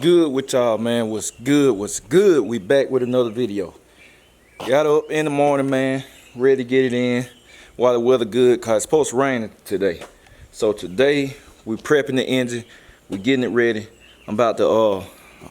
Good with y'all, man? What's good? What's good? We back with another video. Got up in the morning, man, ready to get it in while the weather good, cause it's supposed to rain today. So today we prepping the engine, we getting it ready. I'm about to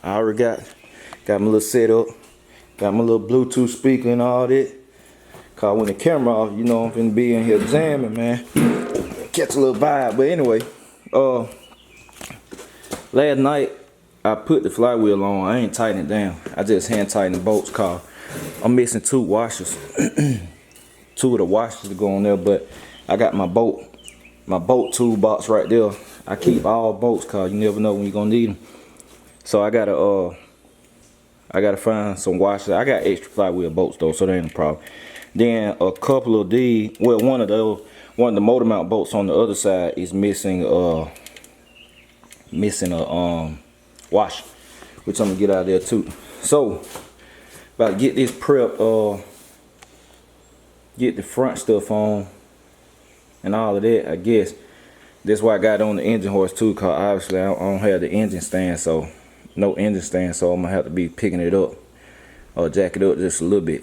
I already got my little setup, got my little Bluetooth speaker and all that. Cause when the camera off, you know I'm finna be in here jamming, man. Catch a little vibe. But anyway, last night I put the flywheel on. I ain't tighten it down. I just hand tighten the bolts, cause I'm missing 2 washers. 2 of the washers to go on there, but I got my bolt toolbox right there. I keep all bolts, cause you never know when you're gonna need them. So I gotta find some washers. I got extra flywheel bolts though, so that ain't a problem. Then a couple of these, well, one of the motor mount bolts on the other side is missing a washer, which I'm gonna get out of there too. So about to get this prep, get the front stuff on and all of that. I guess that's why I got on the engine hoist too, cause obviously I don't have the engine stand, so no engine stand, so I'm gonna have to be picking it up or jack it up just a little bit.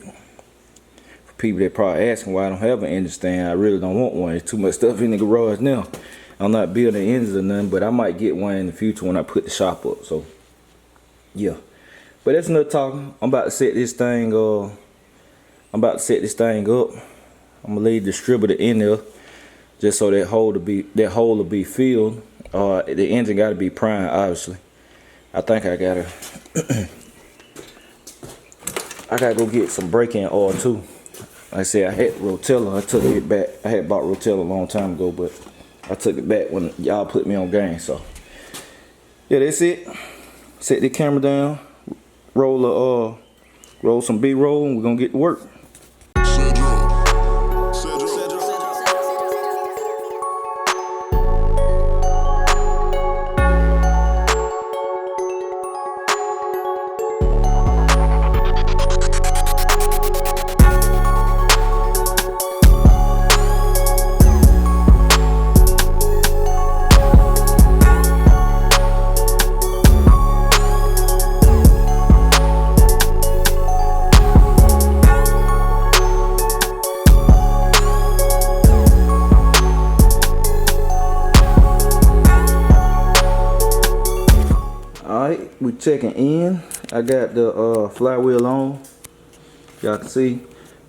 For people that probably asking why I don't have an engine stand, I really don't want one. There's too much stuff in the garage now. I'm not building engines or nothing, but I might get one in the future when I put the shop up. So yeah, but that's another talking. I'm about to set this thing up. I'm gonna leave the distributor in there just so that hole will be filled. The engine got to be primed, obviously. I think I gotta go get some brake-in oil too. Like I said, I had Rotella. I took it back. I had bought Rotella a long time ago, but I took it back when y'all put me on game. So yeah, that's it. Set the camera down, roll some B-roll, and we're gonna get to work. We checking in. I got the flywheel on. Y'all can see.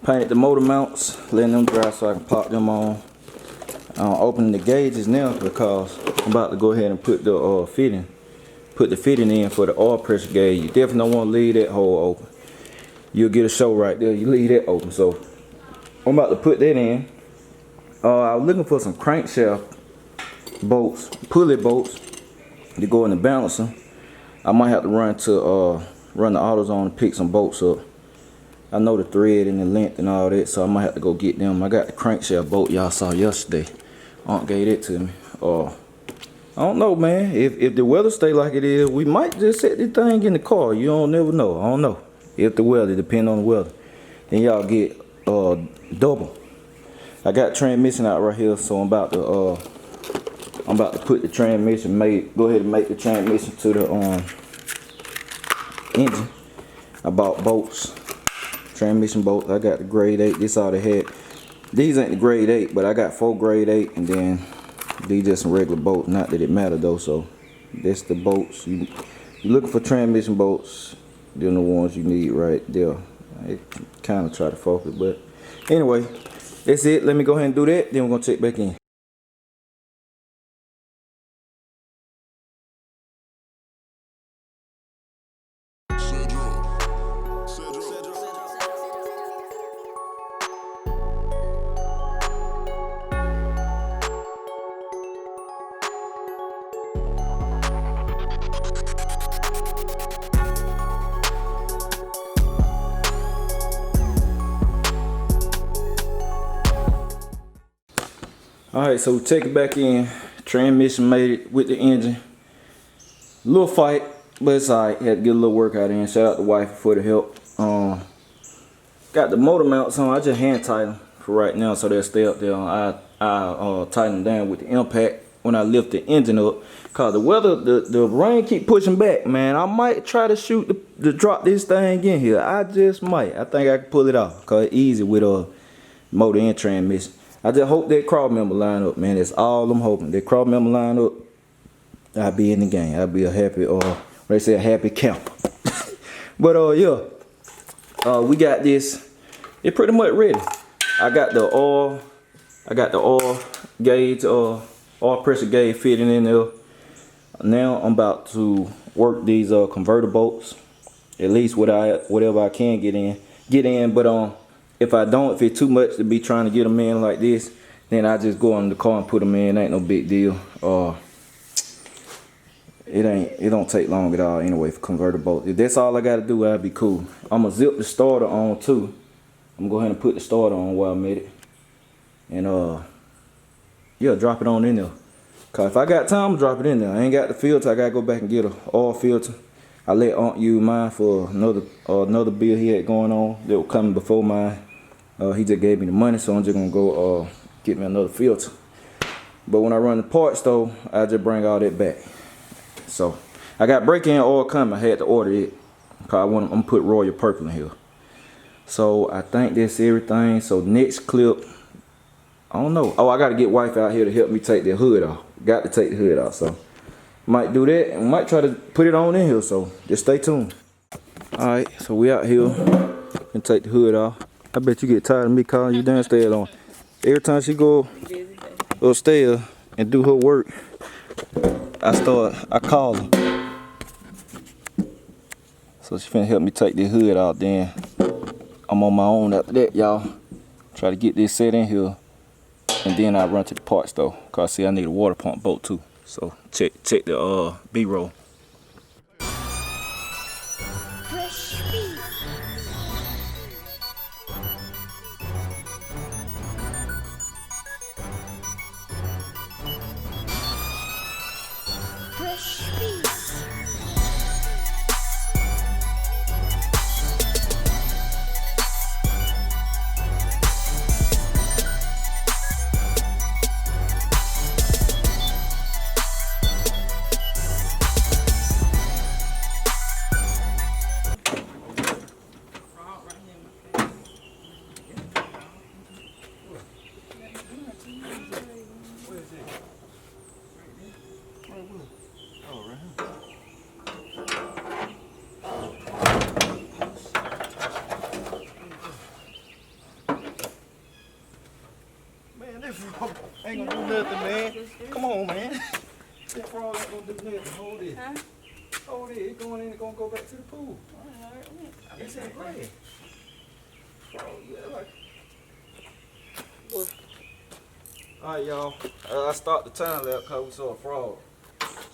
Painted the motor mounts, letting them dry so I can pop them on. Opening the gauges now because I'm about to go ahead and put the fitting in for the oil pressure gauge. You definitely don't want to leave that hole open. You'll get a show right there. You leave that open. So I'm about to put that in. I was looking for some crankshaft bolts, pulley bolts to go in the balancer. I might have to run the AutoZone and pick some bolts up. I know the thread and the length and all that, so I might have to go get them. I got the crankshaft bolt y'all saw yesterday. Aunt gave it to me. I don't know, man. If the weather stay like it is, we might just set this thing in the car. You don't never know. I don't know. If the weather, depend on the weather. Then y'all get double. I got transmission out right here, so I'm about to put the transmission, go ahead and make the transmission to the engine. I bought bolts, transmission bolts. I got the grade 8. This all they had. These ain't the grade 8, but I got 4 grade 8, and then these just some regular bolts. Not that it matter though. So that's the bolts. You looking for transmission bolts? They're the ones you need right there. I kind of try to focus, but anyway, that's it. Let me go ahead and do that. Then we're gonna check back in. Alright, so we take it back in. Transmission made it with the engine. Little fight, but it's alright. Had to get a little workout in. Shout out to wife for the help. Got the motor mounts on. I just hand tighten them for right now, so they'll stay up there. I tighten them down with the impact when I lift the engine up. Cause the weather, the rain keep pushing back, man. I might try to shoot to drop this thing in here. I just might. I think I can pull it off. Cause it's easy with a motor and transmission. I just hope that cross member line up, man. That's all I'm hoping. That cross member line up, I'll be in the game. I'll be a happy, they say a happy camper. But yeah, we got this. It's pretty much ready. I got the oil gauge, oil pressure gauge fitting in there. Now I'm about to work these converter bolts. At least whatever I can get in. But if I don't, if it's too much to be trying to get them in like this, then I just go in the car and put them in. Ain't no big deal. It don't take long at all anyway for converter bolts. If that's all I gotta do, I'll be cool. I'm gonna zip the starter on too. I'm gonna go ahead and put the starter on while I'm at it. And yeah, drop it on in there. Cause if I got time, drop it in there. I ain't got the filter. I gotta go back and get a oil filter. I let Aunt use mine for another bill he had going on that was coming before mine. He just gave me the money, so I'm just gonna go get me another filter. But when I run the parts though, I just bring all that back. So I got break-in oil coming. I had to order it. Cause I'm gonna put Royal Purple in here. So I think that's everything. So next clip, I don't know. Oh, I gotta get wife out here to help me take the hood off. Got to take the hood off, so might do that and might try to put it on in here, so just stay tuned. Alright, so we out here and take the hood off. I bet you get tired of me calling you downstairs on. Every time she go upstairs and do her work, I call her. So she finna help me take the hood out, then I'm on my own after that, y'all. Try to get this set in here. And then I run to the parts store. Cause see, I need a water pump bolt too. So check the B-roll. Ain't gonna do nothing, man. Come on, man. That frog ain't gonna do nothing. Hold it. Huh? Hold it. It's going in and gonna go back to the pool. It's in play. Frog, yeah, like. Alright, y'all. I stopped the time lapse because we saw a frog.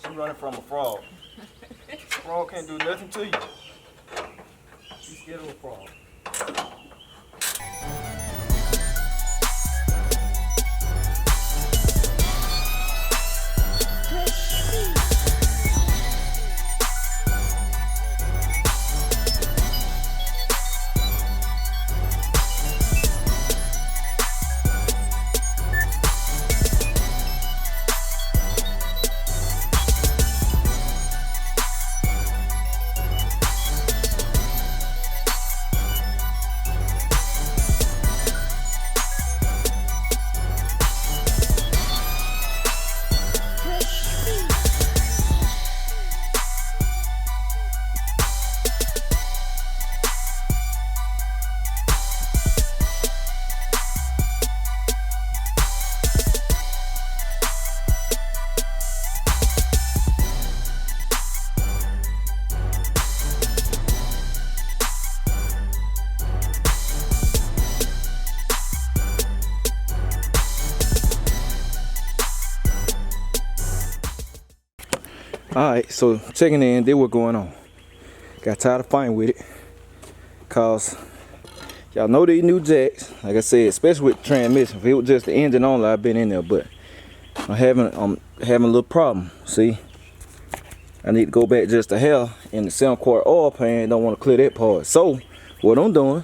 She running from a frog. Frog can't do nothing to you. She's scared of a frog. Alright, so checking in, did what going on. Got tired of fighting with it. Cause y'all know these new jacks, like I said, especially with transmission. If it was just the engine only, I've been in there, but I'm having a little problem. See? I need to go back just to hell in the 7-quart oil pan. Don't want to clear that part. So what I'm doing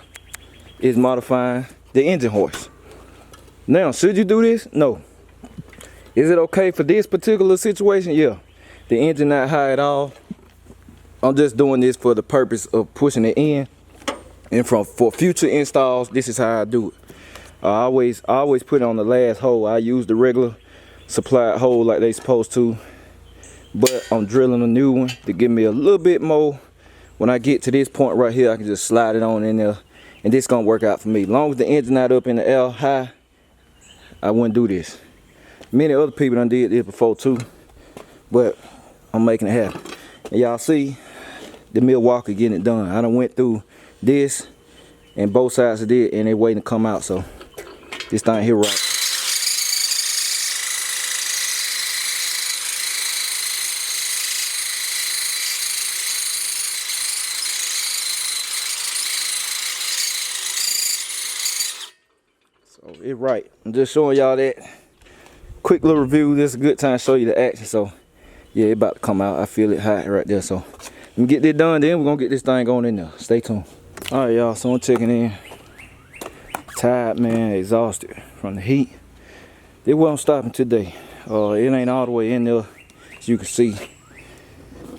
is modifying the engine hoist. Now, should you do this? No. Is it okay for this particular situation? Yeah. The engine not high at all. I'm just doing this for the purpose of pushing it in. And for future installs, this is how I do it. I always put it on the last hole. I use the regular supplied hole like they supposed to. But I'm drilling a new one to give me a little bit more. When I get to this point right here, I can just slide it on in there. And this gonna work out for me. As long as the engine not up in the air high, I wouldn't do this. Many other people done did this before too, but I'm making it happen. And y'all see the Milwaukee getting it done. I done went through this and both sides of it, and they waiting to come out. So this thing here right. So it right. I'm just showing y'all that. Quick little review. This is a good time to show you the action. So yeah, it about to come out. I feel it hot right there. So let me get this done, then we're gonna get this thing going in there. Stay tuned. All right, y'all, so I'm checking in. Tired, man, exhausted from the heat. It wasn't stopping today. It ain't all the way in there, as you can see.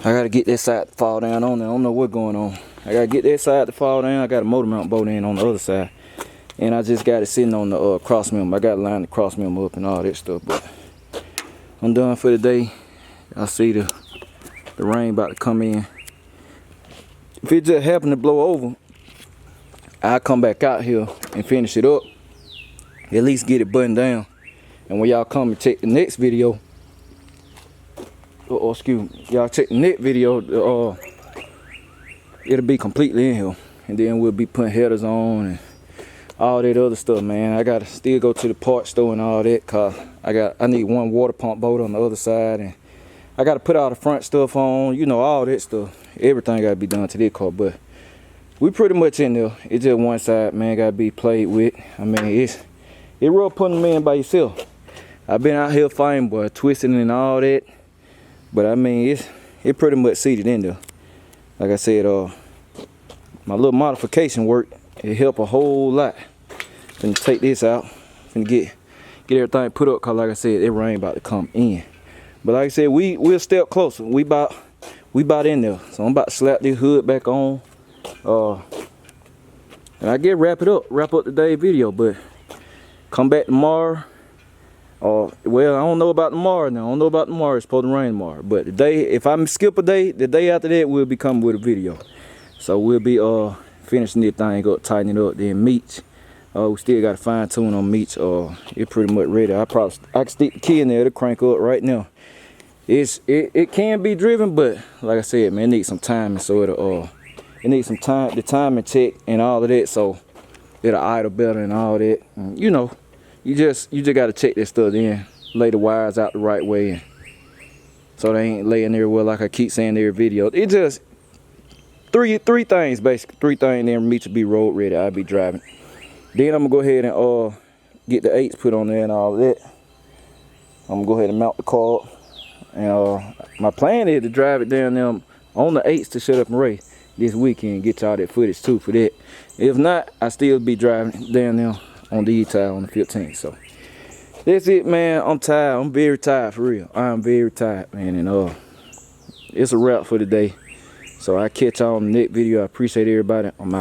I gotta get that side to fall down on there. I don't know what's going on. I gotta get that side to fall down. I got a motor mount bolt in on the other side. And I just got it sitting on the cross member. I got to line the cross member up and all that stuff. But I'm done for the day. I see the rain about to come in. If it just happened to blow over, I'll come back out here and finish it up. At least get it buttoned down. And when y'all come and check the next video, excuse me, y'all check the next video, it'll be completely in here. And then we'll be putting headers on and all that other stuff, man. I gotta still go to the parts store and all that, cause I need one water pump bolt on the other side, and I gotta put all the front stuff on, you know, all that stuff. Everything gotta be done to this car, but we pretty much in there. It's just one side, man, gotta be played with. I mean, it real putting them in by yourself. I've been out here fighting, boy, twisting and all that, but I mean, it pretty much seated in there. Like I said, my little modification work, it helped a whole lot. Finna take this out. Finna get everything put up, cause like I said, it rain about to come in. But like I said, we'll step closer. We about in there. So I'm about to slap this hood back on. And I get wrap up today's video. But come back tomorrow. Well, I don't know about tomorrow now. I don't know about tomorrow. It's supposed to rain tomorrow. But the day, if I skip a day, the day after that, we'll be coming with a video. So we'll be finishing this thing up, tightening it up, then meats. We still got to fine tune on meats. It's pretty much ready. I can stick the key in there to crank up right now. It can be driven, but like I said, man, it needs some time, and so it needs some time, the timing check and all of that, so it'll idle better and all that. And, you know, you just got to check this stuff in, lay the wires out the right way, and so they ain't laying there well, like I keep saying in every video. It just three things basically. 3 things there, meat to be road ready. I'll be driving. Then I'm gonna go ahead and get the 8s put on there and all of that. I'm gonna go ahead and mount the car. And my plan is to drive it down there on the 8s to shut up and race this weekend. Get y'all that footage too for that. If not, I still be driving down there on the E-tire on the 15th. So that's it, man. I'm tired. I'm very tired for real. I'm very tired, man. And it's a wrap for today. So I catch y'all on the next video. I appreciate everybody. I'm out.